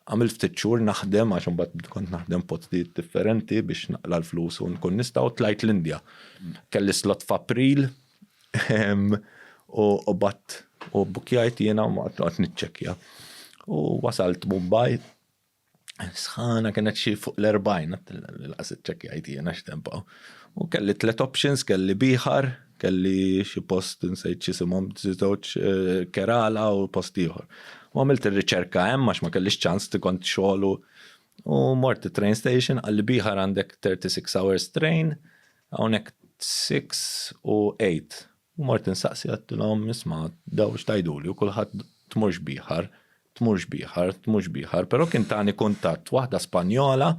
għamilt ftit xhur naħdem għax imbagħad kont naħdem postijiet differenti biex naqla l-flus u nkun nista' u tlajt l-Indja. Kelli slot f'April u batt u bukjajt jiena u qed niċċekkja. U wasalt Mumbai. Sħana kienet xi fuq l-40 l-qas iċċekkjajt jiena x'tempo. U kelli 3 options, kelli Bihar, kelli xi post nsejt x'isimhom żewġ Kerala u post ieħor. U għamilt ir-riċerka hemm għax ma kellix ċans tikont xogħol u mort train station għalli Bihar għandek 36 hours train, hawnhekk 6 u 8. U mort insaqsi għattilhom isma' daw x'tajduli u kulħadd tmurx Bihar, però kien tani kuntatt waħda Spanjola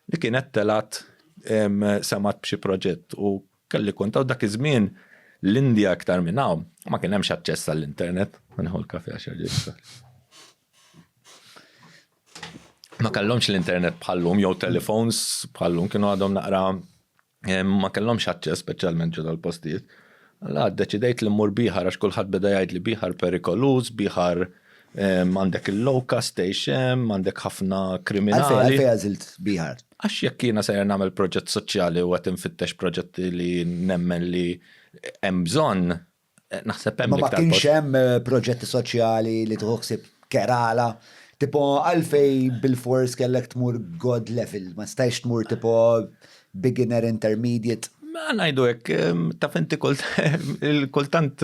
li kienet telat semat b'xi proġett u kelli kuntatt dak iż-żmien l-Indja aktar minn hawn ma kien hemmx aċċess għall-internet, nieħu l-kafè għax ġejsa. Ma kellhomx l-internet bħallhom jew telefons bħallhom kienu għadhom naqra ma kellhomx aċċess speċjalment ġodda l-postijiet. Alla ddeċidejt li mmur Bihar għax kulħadd beda jgħid li Bihar perikolus, Bihar m'għandek il-low station, m'għandek ħafna kriminali. Għalfejn għażilt Bihar? Għax jekk jiena sejjer nagħmel proġett soċjali u qed infittex proġetti li nemmen li hemm bżonn, naħseb hemm ma kienx hemm proġetti soċjali li tħossib Kerala. Tipo għalfej bil-fors kellek tmur god level, ma stajx tmur tipo beginner intermediate. Ma ngħidu hekk, taf inti kultant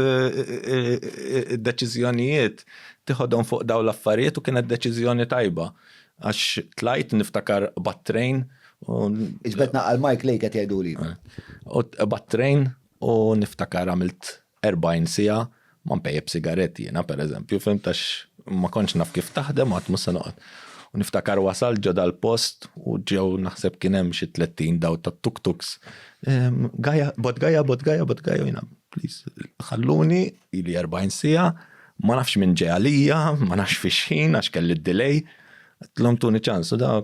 deċiżjonijiet tieħodhom fuq dawn l-affarijiet u kienet deċiżjoni tajba. Għax tlajt niftakar bat-train u Iġbed naqal Mike lejk qed jgħiduli. Bat-train u niftakar għamilt 40 siegħa ma mpejjeb sigaretti jiena pereżempju, fimt għax ma kontx naf kif taħdem għad musa noqgħod. U niftakar wasal ġoda l-post u ġew naħseb kien hemm xi 30 daw ta' tuk-tuks. Bodgaja, jiena, please, ħalluni ili 40 siegħa, ma nafx minn ġej għalija, ma nafx fix ħin għax kelli d-delay. Tlhom tuni ċans, u da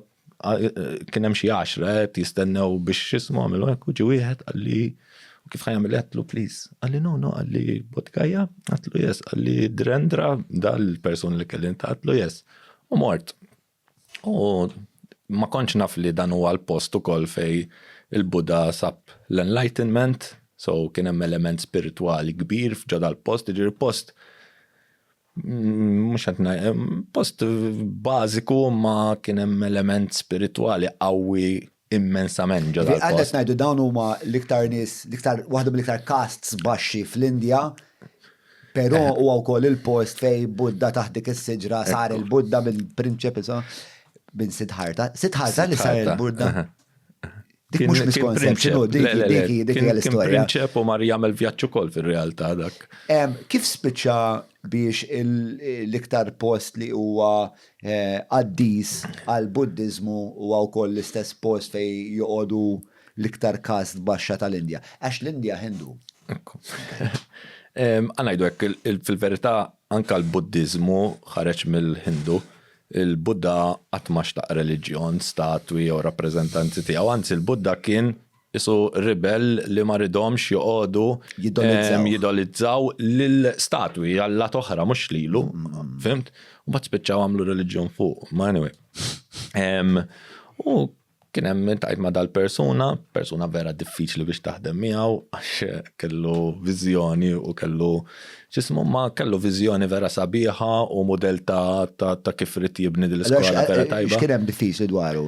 kien hemm xi 10 jistennew biex jismu għamilu hekk u ġie wieħed għalli kif ħajamil għatlu, please. Għalli no, għalli bodgaja, għatlu yes, għalli drendra, da l-person li kellin ta' għatlu yes. U mort. U ma konċ naf li dan huwa l-post ukoll fej il-Buddha sab l-enlightenment, so kien hemm element spirituali kbir f'ġoda l-post, ġiri post mhux qed post bażiku ma kien hemm element spirituali qawwi immensament ġodda. Għandet ngħidu dawn huma l-iktar nies, waħda mill-iktar castes baxxi fl-Indja, però huwa wkoll il-post fej Buddha taħt dik is-siġra sar il-Buddha bil-prinċep bin Siddhartha. Siddhartha li sar il-Buddha. Dik mhux misconception, dik hija l-istorja. Kien prinċep u mar jagħmel vjaġġ ukoll fir-realtà dak. Kif spiċċa biex l-iktar post li huwa għaddis għal Buddizmu huwa wkoll l-istess post fej joqogħdu l-iktar kast baxxa tal-Indja. Għax l-Indja Hindu. Ngħidu hekk fil-verità anke l-Buddizmu ħareġ mill-Hindu. Il-Buddha qatt ma xtaq reliġjon, statwi u rappreżentanti tiegħu, anzi il-Buddha kien isu ribel li ma ridhomx joqogħdu jidolizzaw lill-statwi għall-lat oħra mhux lilu, fimt? U mbagħad spiċċaw għamlu reliġjon fuq. Ma anyway. U kien hemm tajt ma dal-persuna vera diffiċli biex taħdem miegħu għax kellu viżjoni u kellu ma kellu viżjoni vera sabiħa u modell ta' kif rid jibni dil-iskola vera tajba. X'kien hemm diffiċli dwaru?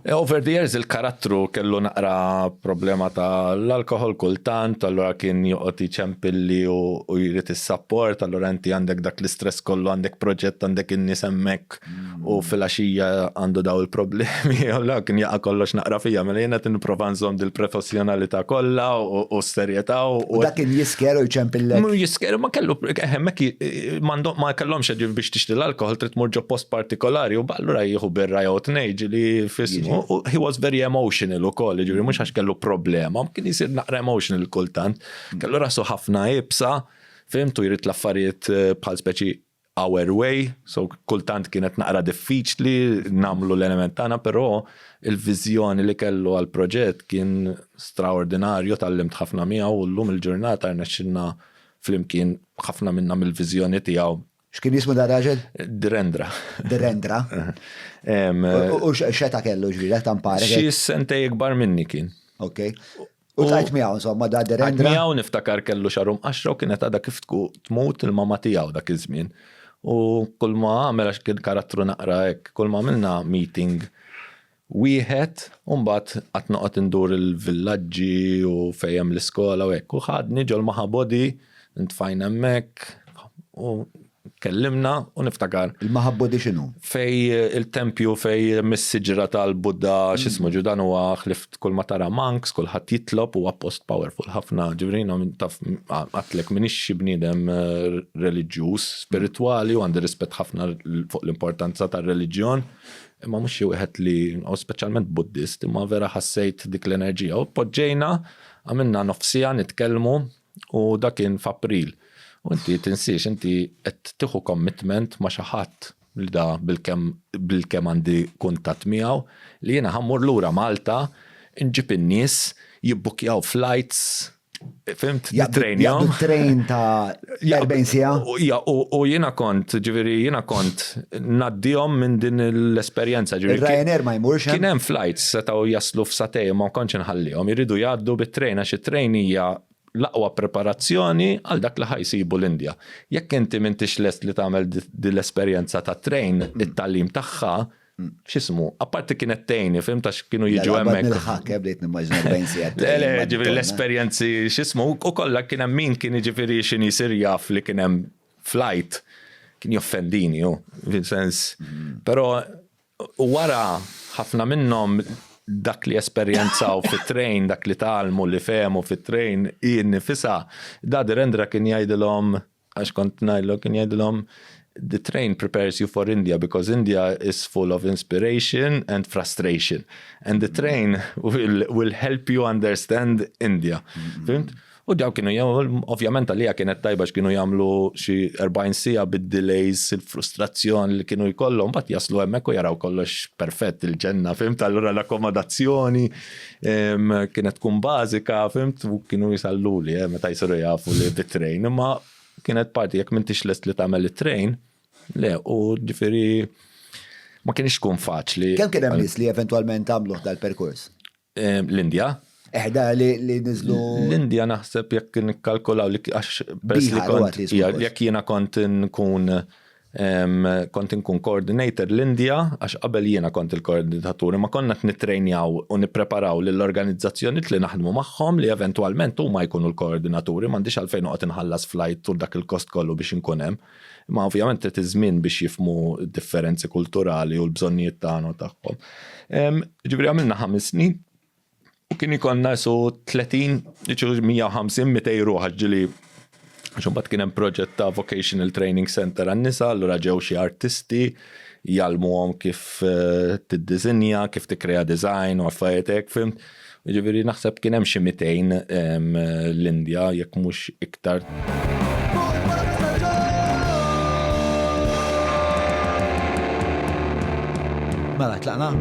Over the years il-karattru kellu naqra problema ta' l-alkohol kultant, allura kien joqgħod jiċempilli u jrid is-support, allura inti għandek dak l-istress kollu, għandek proġett, għandek in-nies hemmhekk u fil-għaxija għandu daw il-problemi, allura kien jaqa' kollox naqra fija, mela jiena qed nipprova nżomm dil-professjonalità kollha u s-serjetà u dak kien jiskeru jċempillek. Mu jiskeru ma kellu hemmhekk ma kellhomx biex tixtri l-alkohol trid tmur ġo post partikolari u allura jieħu birra jew tnejn li fismu. He was very emotional ukoll, ġuri mhux għax kellu problema, kien jisir naqra emotional kultant. Kellu rasu ħafna ibsa, fimtu jrid l-affarijiet bħal speċi our way, so kultant kienet naqra diffiċli nagħmlu l-element tagħna, però il-viżjoni li kellu għall-proġett kien straordinarju, tallimt ħafna miegħu u llum il-ġurnata rnexxinna flimkien ħafna minnha mill-viżjoni tiegħu X'kien jismu da raġel? Direndra. Direndra. U xeta kellu ġviri, tampare. Xi sentej ikbar minni kien. Ok. U tajt miegħu insomma da Direndra. Miegħu niftakar kellu xarum 10 u kienet għadha kif tmut il-mama tiegħu dak iż-żmien. U kull ma għamela x'kien karattru naqra hekk, kull ma għamilna meeting wieħed u mbagħad qatt noqgħod indur il-villaġġi u fejjem l-iskola u hekk. U ħadni ġol maħabodi, ntfajna hemmhekk u tkellimna u niftakar. Il-maħabbodi x'inhu? Fej il-tempju fej mis-siġra tal-Budda x'ismu ġudan huwa ħlift kull ma tara monks, kulħadd jitlob huwa post powerful ħafna ġivrina taf għatlek minix xi bniedem reliġjuż, spiritwali u għandi rispett ħafna fuq l-importanza tar-reliġjon. Imma mhux xi wieħed li u speċjalment Buddist, imma vera ħassejt dik l-enerġija. U poġġejna għamilna nofsija nitkellmu u dak kien f'April. U inti tinsiex, inti qed tieħu commitment ma' xi ħadd li da bil-kemm għandi kuntatt miegħu li jiena ħammur lura Malta, inġib in-nies jibbukjaw flights. Fimt, jabdu train ta' 40 sija. U jiena kont naddihom minn din l-esperjenza. Il-Ryanair ma jmurx. Kien hemm flights setgħu jaslu f'satej ma kontx inħallihom, jridu jgħaddu bit-trejn għax it-trejn hija l-aqwa preparazzjoni għal dak li ħajsibu l-Indja. Jekk inti m'intix lest li tagħmel din l-esperjenza ta' trejn, it-tallim tagħha, x'ismu, apparti kienet tejni, fim ta' kienu jiġu hemmhekk. Nil-ħak bdejt nimmaġna 40 sija. Ġifieri l-esperjenzi x'ismu, u kollha kien hemm min kien jiġifieri x'inhi jsir jaf li kien hemm flight kien joffendini hu, fil-sens. Però wara ħafna minnhom dak li esperjenzaw fit-train, dak li talmu li fehmu fit-train, jien nifisha, da Direndra kien jgħidilhom għax kont ngħidlu kien jgħidilhom the train prepares you for India because India is full of inspiration and frustration. And the train will help you understand India. Fimt? U daw kienu ovvjament għalija kienet tajba x'kienu jagħmlu xi 40 sija bid-delays, il-frustrazzjoni li kienu jkollhom, mbagħad jaslu hemmhekk u jaraw kollox perfett il-ġenna, fimt? Allura l-akkomodazzjoni kienet tkun bażika, fimt? U kienu jisalluli meta jsiru jafu li bit-train, imma kienet parti jekk m'intix lest li tagħmel it-train, le, u ġifieri ma kienx tkun faċli. Kemm kien hemm nies li eventwalment għamluh dal-perkors? L-Indja? Eħda li niżlu. L-Indja naħseb jekk nikkalkulaw li għax peress li kont jekk jiena kont nkun coordinator l-Indja, għax qabel jiena kont il-koordinatur, ma konna nittrejnjaw u nippreparaw lill-organizzazzjonijiet li naħdmu magħhom li eventwalment huma jkunu l-koordinaturi, m'għandix għalfejn noqgħod inħallas flight u dak il-kost kollu biex inkun hemm. Ma ovvjament trid iż-żmien biex jifhmu differenzi kulturali u l-bżonnijiet tagħna u tagħhom. Ġifieri għamilna 5 snin u kien ikollna su 30, 150-200 ruħ ġili. Xumbat kien hemm proġett ta' vocational training center għan-nisa, allura ġew xi artisti jgħalmuhom kif tiddiżinja, kif tikkrea design u affarijiet hekk, fimt. Ġifieri naħseb kien hemm xi 200 l-Indja jekk mhux iktar. Mela tlaqna.